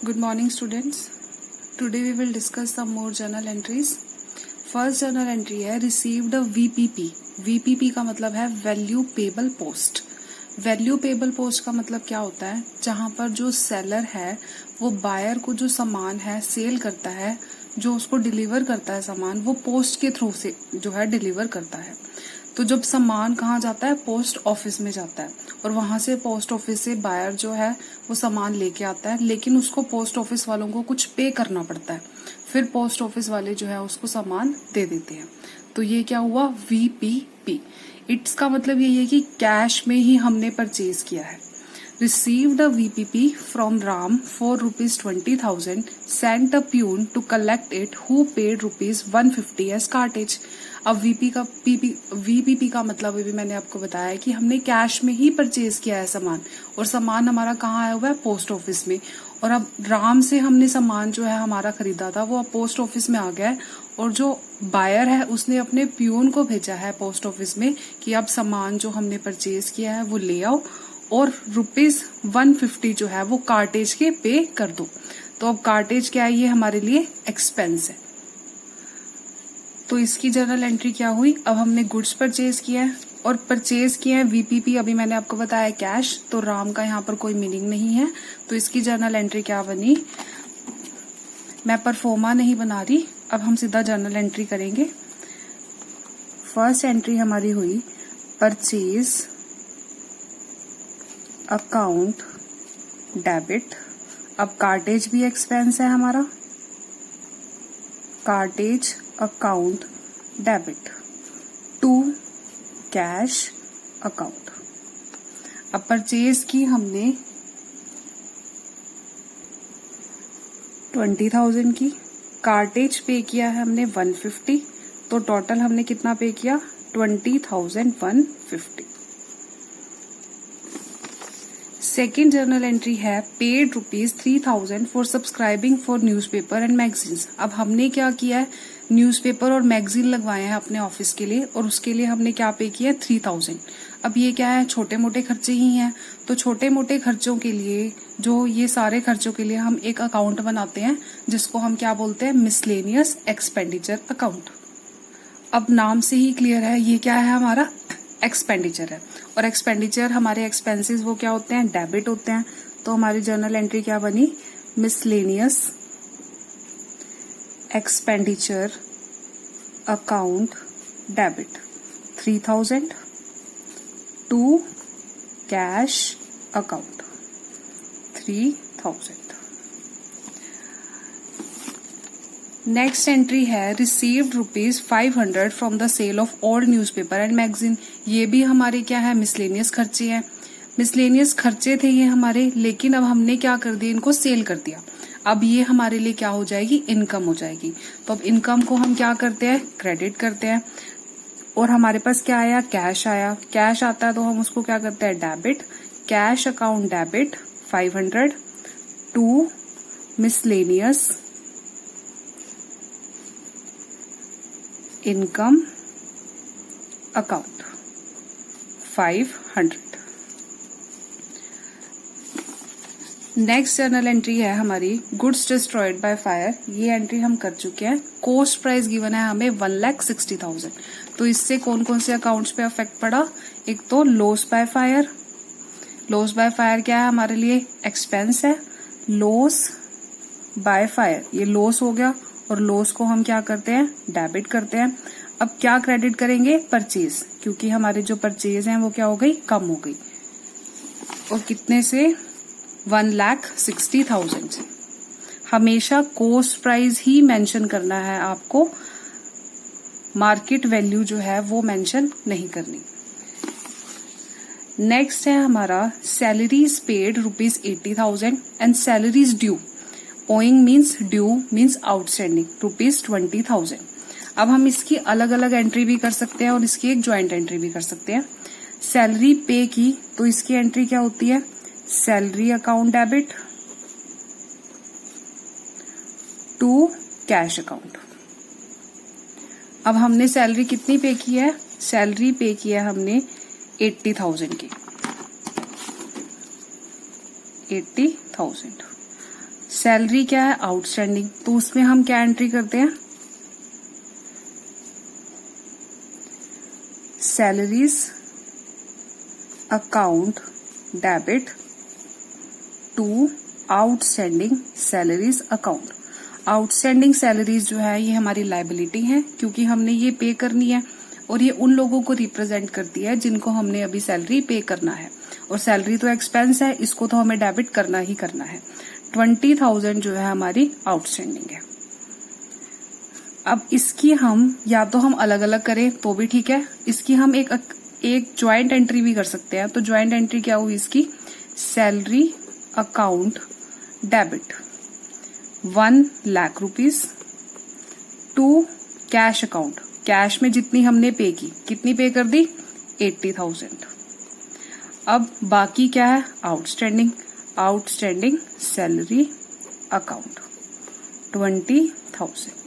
Good morning, students. Today we will discuss some more journal entries. First journal entry है received a VPP. VPP का मतलब है value payable post. Value payable post का मतलब क्या होता है? जहाँ पर जो सेलर है वो बायर को जो सामान है सेल करता है, जो उसको डिलीवर करता है सामान, वो पोस्ट के थ्रू से जो है डिलीवर करता है. तो जब सामान कहाँ जाता है? पोस्ट ऑफिस में जाता है और वहां से पोस्ट ऑफिस से बायर जो है वो सामान लेके आता है, लेकिन उसको पोस्ट ऑफिस वालों को कुछ पे करना पड़ता है. फिर पोस्ट ऑफिस वाले जो है उसको सामान दे देते हैं. तो ये क्या हुआ? VPP. इट्स का मतलब यही है कि कैश में ही हमने परचेज किया है. Received a VPP from Ram for ₹20,000, sent a peon to collect it who paid ₹150 as cartage. अब VPP का मतलब अभी मैंने आपको बताया है कि हमने कैश में ही परचेज किया है सामान, और सामान हमारा कहाँ आया हुआ है? पोस्ट ऑफिस में. और अब राम से हमने सामान जो है हमारा खरीदा था वो अब पोस्ट ऑफिस में आ गया है, और जो बायर है उसने अपने पियून को भेजा है पोस्ट ऑफिस में कि अब सामान जो हमने परचेज किया है वो ले आओ और ₹150 जो है वो कार्टेज के पे कर दो. तो अब कार्टेज क्या है? ये हमारे लिए एक्सपेंस है. तो इसकी जर्नल एंट्री क्या हुई? अब हमने गुड्स परचेज किया है और परचेज किया है VPP. अभी मैंने आपको बताया कैश, तो राम का यहाँ पर कोई मीनिंग नहीं है. तो इसकी जर्नल एंट्री क्या बनी? मैं परफॉर्मा नहीं बना रही, अब हम सीधा जर्नल एंट्री करेंगे. फर्स्ट एंट्री हमारी हुई परचेज अकाउंट डेबिट. अब कार्टेज भी एक्सपेंस है हमारा. Cartage account debit to cash account. अब परचेज की हमने 20,000 की, कार्टेज पे किया है हमने 150. तो टोटल हमने कितना पे किया? 20,150. सेकेंड जर्नल एंट्री है paid ₹3,000 for subscribing for newspaper and magazines. अब हमने क्या किया है? न्यूज़पेपर और मैगजीन लगवाए हैं अपने ऑफिस के लिए, और उसके लिए हमने क्या पे किया है? 3,000. अब ये क्या है? छोटे मोटे खर्चे ही हैं. तो छोटे मोटे खर्चों के लिए, जो ये सारे खर्चों के लिए हम एक अकाउंट बनाते हैं जिसको हम क्या बोलते हैं? Miscellaneous expenditure account. अब नाम से ही क्लियर है ये क्या है? हमारा एक्सपेंडिचर है. और एक्सपेंडिचर हमारे एक्सपेंसेस वो क्या होते हैं? डेबिट होते हैं. तो हमारी जर्नल एंट्री क्या बनी? Miscellaneous expenditure account debit 3,000 to cash account 3,000. Next entry है received ₹500 from the sale of old newspaper and magazine. ये भी हमारे क्या है? मिसलेनियस खर्चे हैं. मिसलेनियस खर्चे थे ये हमारे, लेकिन अब हमने क्या कर दिया? इनको सेल कर दिया. अब ये हमारे लिए क्या हो जाएगी? इनकम हो जाएगी. तो अब इनकम को हम क्या करते हैं? क्रेडिट करते हैं. और हमारे पास क्या आया? कैश आया. कैश आता है तो हम उसको क्या करते हैं? Debit. Cash account debit 500 to miscellaneous income account 500. Next journal entry है हमारी गुड्स डिस्ट्रॉयड बाय फायर. ये एंट्री हम कर चुके हैं. कॉस्ट प्राइस गिवन है हमें 1,60,000. तो इससे कौन कौन से अकाउंट्स पे अफेक्ट पड़ा? एक तो loss by fire. Loss by fire क्या है हमारे लिए? एक्सपेंस है. लॉस बाय फायर ये लॉस हो गया, और लॉस को हम क्या करते हैं? डेबिट करते हैं. अब क्या क्रेडिट करेंगे? परचेज, क्योंकि हमारे जो परचेज हैं वो क्या हो गई? कम हो गई. और कितने से? 1,60,000 से. हमेशा कॉस्ट प्राइस ही मेंशन करना है आपको, मार्केट वैल्यू जो है वो मेंशन नहीं करनी. नेक्स्ट है हमारा salaries paid ₹80,000 and salaries due. Owing means due means outstanding ₹20,000. अब हम इसकी अलग अलग एंट्री भी कर सकते हैं और इसकी एक ज्वाइंट एंट्री भी कर सकते हैं. सैलरी पे की तो इसकी एंट्री क्या होती है? Salary account debit to cash account. अब हमने सैलरी कितनी पे की है? सैलरी पे की है हमने 80,000 की. 80,000. सैलरी क्या है, आउटस्टैंडिंग, तो उसमें हम क्या एंट्री करते हैं, salaries account debit to outstanding salaries account. Outstanding salaries जो है ये हमारी लायबिलिटी है, क्योंकि हमने ये पे करनी है और ये उन लोगों को रिप्रेजेंट करती है जिनको हमने अभी सैलरी पे करना है, और सैलरी तो एक्सपेंस है, इसको तो हमें डेबिट करना ही करना है। 20,000 जो है हमारी आउटस्टैंडिंग है। अब इसकी हम या तो हम अलग अलग करें तो भी ठीक है, इसकी हम एक ज्वाइंट एंट्री भी कर सकते हैं। तो ज्वाइंट एंट्री क्या हुई इसकी, salary account debit 1 lakh rupees to cash account. Cash में जितनी हमने पे की, कितनी पे कर दी, 80,000। अब बाकी क्या है, आउटस्टैंडिंग, आउटस्टैंडिंग सैलरी अकाउंट 20,000।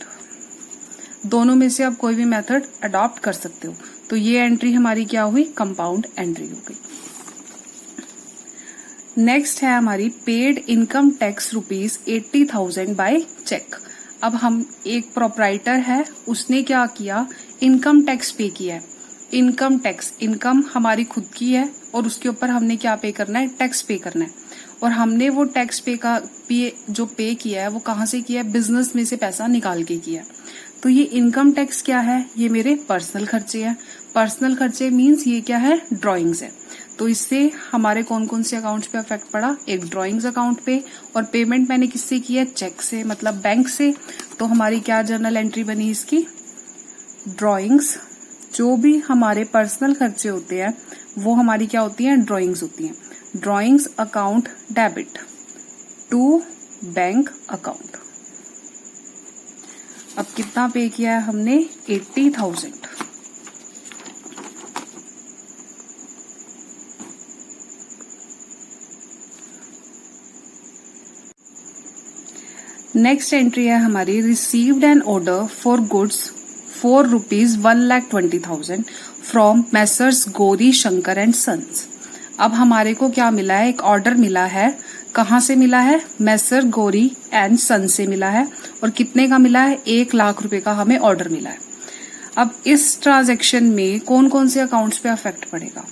दोनों में से आप कोई भी मेथड अडॉप्ट कर सकते हो। तो ये एंट्री हमारी क्या हुई, कंपाउंड एंट्री हो गई। नेक्स्ट है हमारी paid income tax ₹80,000 by cheque. अब हम एक प्रोप्राइटर है, उसने क्या किया, इनकम टैक्स पे किया है। इनकम टैक्स, इनकम हमारी खुद की है और उसके ऊपर हमने क्या पे करना है, टैक्स पे करना है। और हमने वो टैक्स जो पे किया है वो कहाँ से किया है, बिजनेस में से पैसा निकाल के किया है। तो ये इनकम टैक्स क्या है, ये मेरे पर्सनल खर्चे हैं। पर्सनल खर्चे मीन्स ये क्या है, ड्राइंग्स है। तो इससे हमारे कौन कौन से अकाउंट्स पे अफेक्ट पड़ा, एक ड्राइंग्स अकाउंट पे, और पेमेंट मैंने किससे की है, चेक से, मतलब बैंक से। तो हमारी क्या जर्नल एंट्री बनी इसकी, ड्राइंग्स। जो भी हमारे पर्सनल खर्चे होते हैं वो हमारी क्या होती हैं, ड्राइंग्स होती हैं। Drawings account debit to bank account. अब कितना पे किया है हमने, 80,000। नेक्स्ट एंट्री है हमारी, received an order for goods for ₹1,20,000 from messrs Gauri Shankar and sons. अब हमारे को क्या मिला है, एक ऑर्डर मिला है। कहाँ से मिला है, मैसर गौरी एंड सन से मिला है। और कितने का मिला है, 1 लाख रुपए का हमें ऑर्डर मिला है। अब इस ट्रांजैक्शन में कौन कौन से अकाउंट्स पे अफेक्ट पड़ेगा।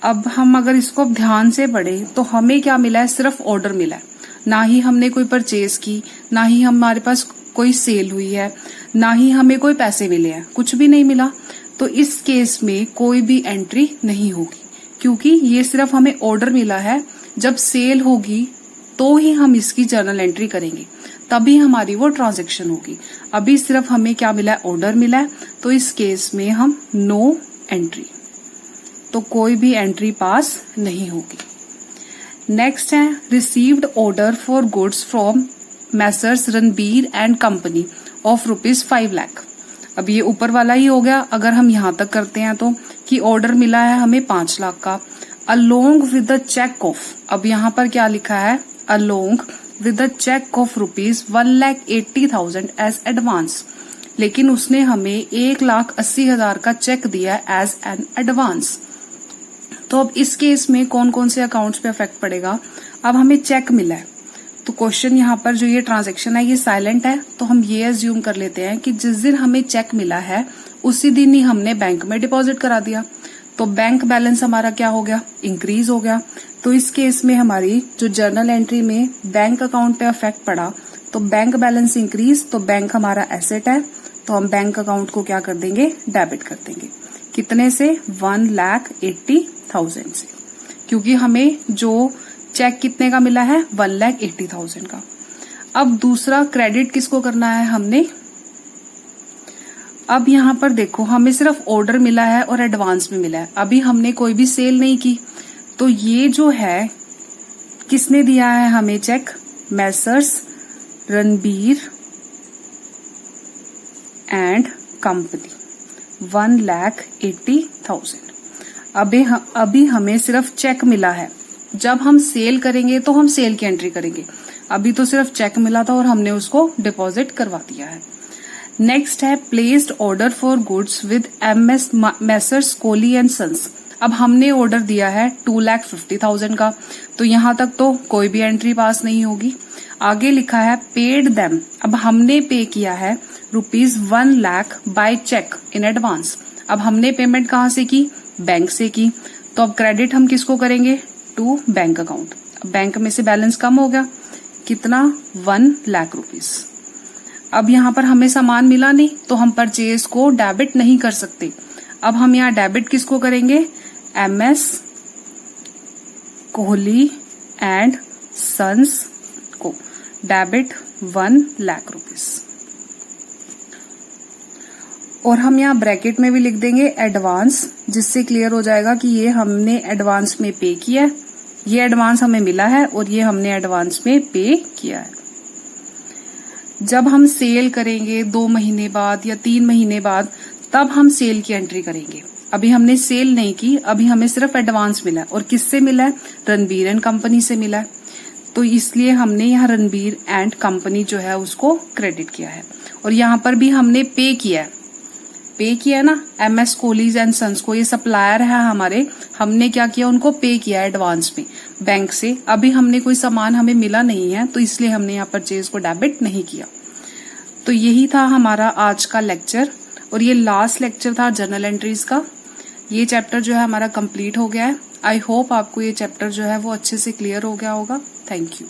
अब हम अगर इसको ध्यान से पढ़े तो हमें क्या मिला है, सिर्फ ऑर्डर मिला है। ना ही हमने कोई परचेज की, ना ही हमारे पास कोई सेल हुई है, ना ही हमें कोई पैसे मिले हैं, कुछ भी नहीं मिला। तो इस केस में कोई भी एंट्री नहीं होगी, क्योंकि ये सिर्फ हमें ऑर्डर मिला है। जब सेल होगी तो ही हम इसकी जर्नल एंट्री करेंगे, तभी हमारी वो ट्रांजैक्शन होगी। अभी सिर्फ हमें क्या मिला है, ऑर्डर मिला है। तो इस केस में हम नो एंट्री, तो कोई भी एंट्री पास नहीं होगी। नेक्स्ट है, received order for goods from Messrs Ranbir and company of ₹5 lakh. अब ये ऊपर वाला ही हो गया। अगर हम यहाँ तक करते हैं तो कि ऑर्डर मिला है हमें 5 लाख का, along with the cheque of. अब यहाँ पर क्या लिखा है, along with the cheque of ₹1,80,000 as advance. लेकिन उसने हमें 1,80,000 का चेक दिया एज एन एडवांस। तो अब इस केस में कौन कौन से अकाउंट्स पे अफेक्ट पड़ेगा। अब हमें चेक मिला है, तो क्वेश्चन यहाँ पर जो ये ट्रांजैक्शन है ये साइलेंट है। तो हम ये एज्यूम कर लेते हैं कि जिस दिन हमें चेक मिला है उसी दिन ही हमने बैंक में डिपॉजिट करा दिया। तो बैंक बैलेंस हमारा क्या हो गया, इंक्रीज हो गया। तो इस केस में हमारी जो जर्नल एंट्री में बैंक अकाउंट पे अफेक्ट पड़ा, तो बैंक बैलेंस इंक्रीज, तो बैंक हमारा एसेट है, तो हम बैंक अकाउंट को क्या कर देंगे, डेबिट कर देंगे। कितने से, 1,80,000 से, क्योंकि हमें जो चेक कितने का मिला है, 1,80,000 का। अब दूसरा क्रेडिट किसको करना है हमने। अब यहाँ पर देखो हमें सिर्फ ऑर्डर मिला है और एडवांस में मिला है, अभी हमने कोई भी सेल नहीं की। तो ये जो है किसने दिया है हमें cheque, Messrs Ranbir and company 1,80,000। अभी हमें सिर्फ चेक मिला है। जब हम सेल करेंगे तो हम सेल की एंट्री करेंगे। अभी तो सिर्फ चेक मिला था और हमने उसको डिपॉजिट करवा दिया है। नेक्स्ट है, placed order for goods with Messrs Kohli and sons. अब हमने ऑर्डर दिया है 2,50,000 का, तो यहाँ तक तो कोई भी एंट्री पास नहीं होगी। आगे लिखा है पेड देम, अब हमने पे किया है ₹1 lakh by cheque in advance. अब हमने पेमेंट कहाँ से की? बैंक से की। तो अब क्रेडिट हम किसको करेंगे? To bank account. बैंक में से बैलेंस कम हो गया, कितना? 1 लाख रुपीस। अब यहाँ पर हमें सामान मिला नहीं तो हम परचेज को डेबिट नहीं कर सकते। अब हम यहाँ डेबिट किसको करेंगे? MS कोहली एंड सन्स को डेबिट 1 लाख रुपीस। और हम यहाँ ब्रैकेट में भी लिख देंगे एडवांस, जिससे क्लियर हो जाएगा कि ये हमने एडवांस में पे किया है, ये एडवांस हमें मिला है और ये हमने एडवांस में पे किया है। जब हम सेल करेंगे 2 महीने बाद या 3 महीने बाद, तब हम सेल की एंट्री करेंगे। अभी हमने सेल नहीं की, अभी हमें सिर्फ एडवांस मिला है। और किससे मिला है? रणबीर एंड कंपनी से मिला है, तो इसलिए हमने यहाँ रणबीर एंड कंपनी जो है उसको क्रेडिट किया है। और यहाँ पर भी हमने पे किया है, पे किया ना MS कोहली एंड सन्स को, ये सप्लायर है हमारे, हमने क्या किया? उनको पे किया एडवांस में बैंक से। अभी हमने कोई सामान हमें मिला नहीं है तो इसलिए हमने यहाँ परचेज को डेबिट नहीं किया। तो यही था हमारा आज का लेक्चर, और ये लास्ट लेक्चर था जर्नल एंट्रीज का। ये चैप्टर जो है हमारा कंप्लीट हो गया है। आई होप आपको ये चैप्टर जो है वो अच्छे से क्लियर हो गया होगा। Thank you.